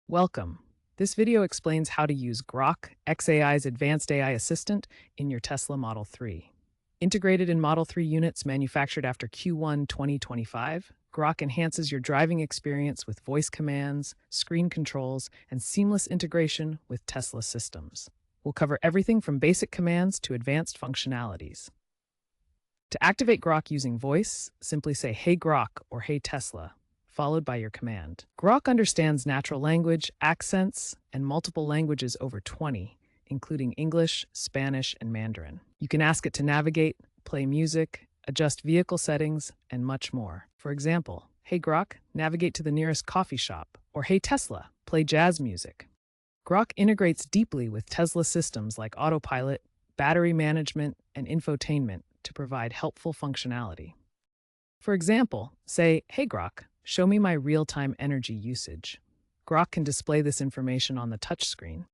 Welcome. This video explains how to use Grok, xAI's advanced AI assistant, in your Tesla Model 3. Integrated in Model 3 units manufactured after Q1 2025, Grok enhances your driving experience with voice commands, screen controls, and seamless integration with Tesla systems. We'll cover everything from basic commands to advanced functionalities. To activate Grok using voice, simply say "Hey Grok" or "Hey Tesla," followed by your command. Grok understands natural language, accents, and multiple languages over 20, including English, Spanish, and Mandarin. You can ask it to navigate, play music, adjust vehicle settings, and much more. For example, "Hey Grok, navigate to the nearest coffee shop," or "Hey Tesla, play jazz music." Grok integrates deeply with Tesla systems like autopilot, battery management, and infotainment to provide helpful functionality. For example, say, "Hey Grok, show me my real-time energy usage." Grok can display this information on the touchscreen.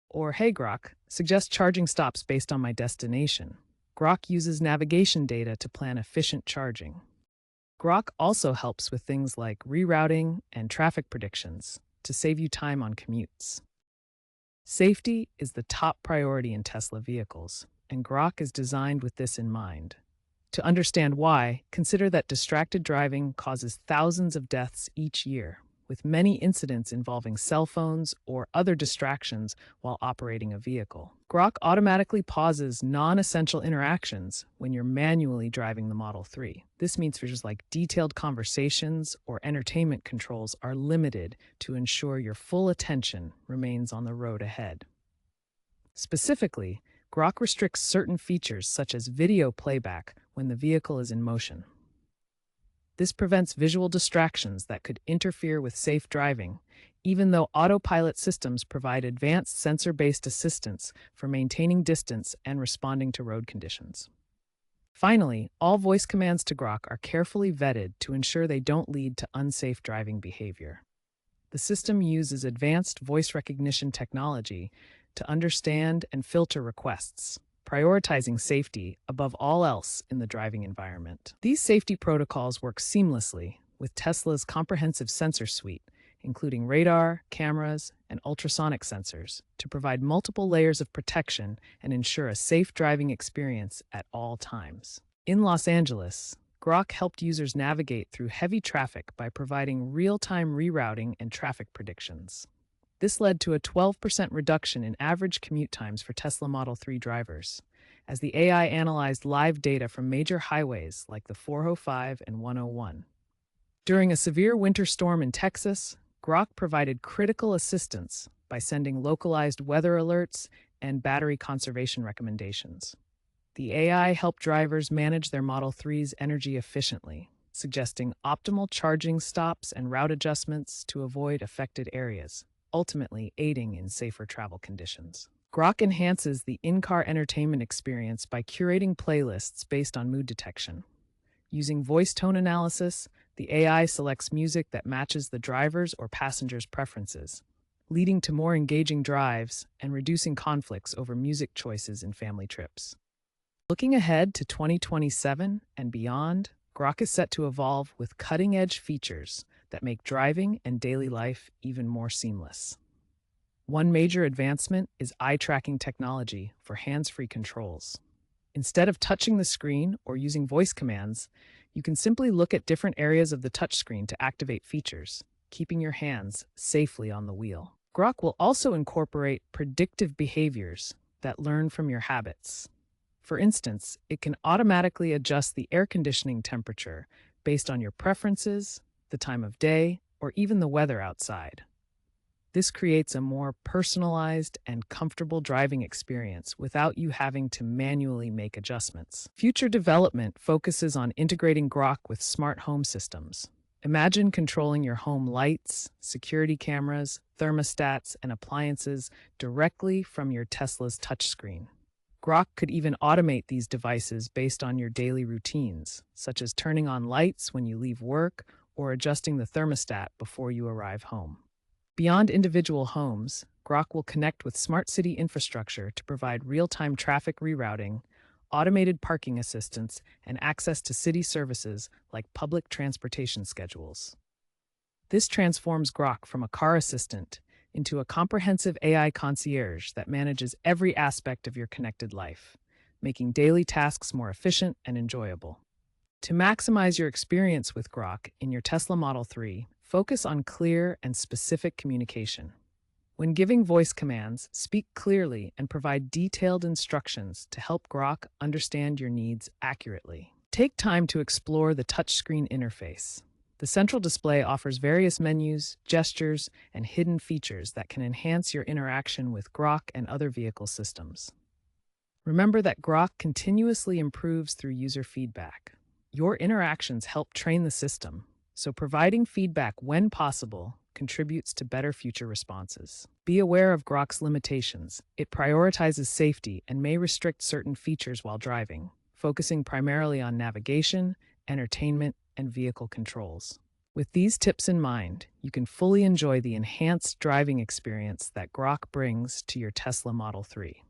Or, "Hey Grok, suggest charging stops based on my destination." Grok uses navigation data to plan efficient charging. Grok also helps with things like rerouting and traffic predictions to save you time on commutes. Safety is the top priority in Tesla vehicles, and Grok is designed with this in mind. To understand why, consider that distracted driving causes thousands of deaths each year, with many incidents involving cell phones or other distractions while operating a vehicle. Grok automatically pauses non-essential interactions when you're manually driving the Model 3. This means features like detailed conversations or entertainment controls are limited to ensure your full attention remains on the road ahead. Specifically, Grok restricts certain features such as video playback when the vehicle is in motion. This prevents visual distractions that could interfere with safe driving, even though autopilot systems provide advanced sensor-based assistance for maintaining distance and responding to road conditions. Finally, all voice commands to Grok are carefully vetted to ensure they don't lead to unsafe driving behavior. The system uses advanced voice recognition technology to understand and filter requests, prioritizing safety above all else in the driving environment. These safety protocols work seamlessly with Tesla's comprehensive sensor suite, including radar, cameras, and ultrasonic sensors, to provide multiple layers of protection and ensure a safe driving experience at all times. In Los Angeles, Grok helped users navigate through heavy traffic by providing real-time rerouting and traffic predictions. This led to a 12% reduction in average commute times for Tesla Model 3 drivers, as the AI analyzed live data from major highways like the 405 and 101. During a severe winter storm in Texas, Grok provided critical assistance by sending localized weather alerts and battery conservation recommendations. The AI helped drivers manage their Model 3's energy efficiently, suggesting optimal charging stops and route adjustments to avoid affected areas, ultimately aiding in safer travel conditions. Grok enhances the in-car entertainment experience by curating playlists based on mood detection. Using voice tone analysis, the AI selects music that matches the driver's or passenger's preferences, leading to more engaging drives and reducing conflicts over music choices in family trips. Looking ahead to 2027 and beyond, Grok is set to evolve with cutting-edge features that make driving and daily life even more seamless. One major advancement is eye-tracking technology for hands-free controls. Instead of touching the screen or using voice commands, you can simply look at different areas of the touchscreen to activate features, keeping your hands safely on the wheel. Grok will also incorporate predictive behaviors that learn from your habits. For instance, it can automatically adjust the air conditioning temperature based on your preferences, the time of day, or even the weather outside. This creates a more personalized and comfortable driving experience without you having to manually make adjustments. Future development focuses on integrating Grok with smart home systems. Imagine controlling your home lights, security cameras, thermostats, and appliances directly from your Tesla's touchscreen. Grok could even automate these devices based on your daily routines, such as turning on lights when you leave work or adjusting the thermostat before you arrive home. Beyond individual homes, Grok will connect with smart city infrastructure to provide real-time traffic rerouting, automated parking assistance, and access to city services like public transportation schedules. This transforms Grok from a car assistant into a comprehensive AI concierge that manages every aspect of your connected life, making daily tasks more efficient and enjoyable. To maximize your experience with Grok in your Tesla Model 3, focus on clear and specific communication. When giving voice commands, speak clearly and provide detailed instructions to help Grok understand your needs accurately. Take time to explore the touchscreen interface. The central display offers various menus, gestures, and hidden features that can enhance your interaction with Grok and other vehicle systems. Remember that Grok continuously improves through user feedback. Your interactions help train the system, so providing feedback when possible contributes to better future responses. Be aware of Grok's limitations. It prioritizes safety and may restrict certain features while driving, focusing primarily on navigation, entertainment, and vehicle controls. With these tips in mind, you can fully enjoy the enhanced driving experience that Grok brings to your Tesla Model 3.